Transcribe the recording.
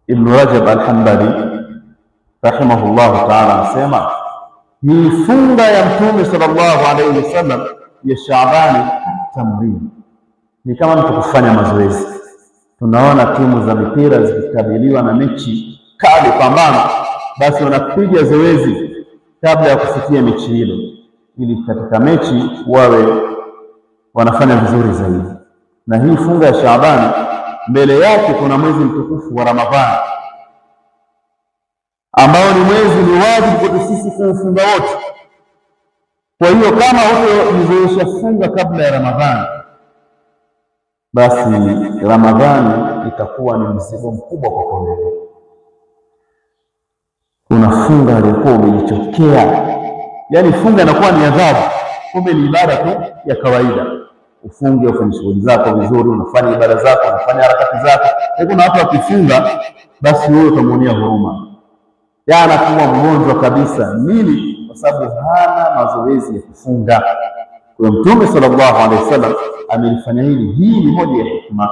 Ibn Rajab al-Hanbali rahimahullahu ta'ala anasema hii funga ya Mtume sallallahu alayhi wasallam ya Shaabani tamrin, ni kama mtu kufanya mazoezi. Tunaona timu za mipira zikikabiliwa na mechi kali, pambano, basi wanapiga zoezi kabla ya kufikia mechi hilo, ili katika mechi wawe wanafanya vizuri zaidi. Na hii funga ya Shaabani mbele yake kuna mwezi mtukufu wa Ramadhani, ambao ni mwezi ni wajibu kwetu sisi kuufunga wote. Kwa hiyo kama hutojizoesha funga kabla ya Ramadhani, basi Ramadhani itakuwa ni mzigo mkubwa kwa wewe. Unafunga alikuwa umejichokea, yaani funga inakuwa ni adhabu, kumbe ni ibada tu ya kawaida. Ufunge, ufanye shughuli zako vizuri, unafanya ibada zako, unafanya harakati zako. Kuna watu wakifunga, basi wewe utamuonea huruma, anakuwa mgonjwa kabisa. Nini? Kwa sababu hana mazoezi ya kufunga. Kwa Mtume sallallahu alaihi wasallam amelifanya hili. Hii ni moja ya hikma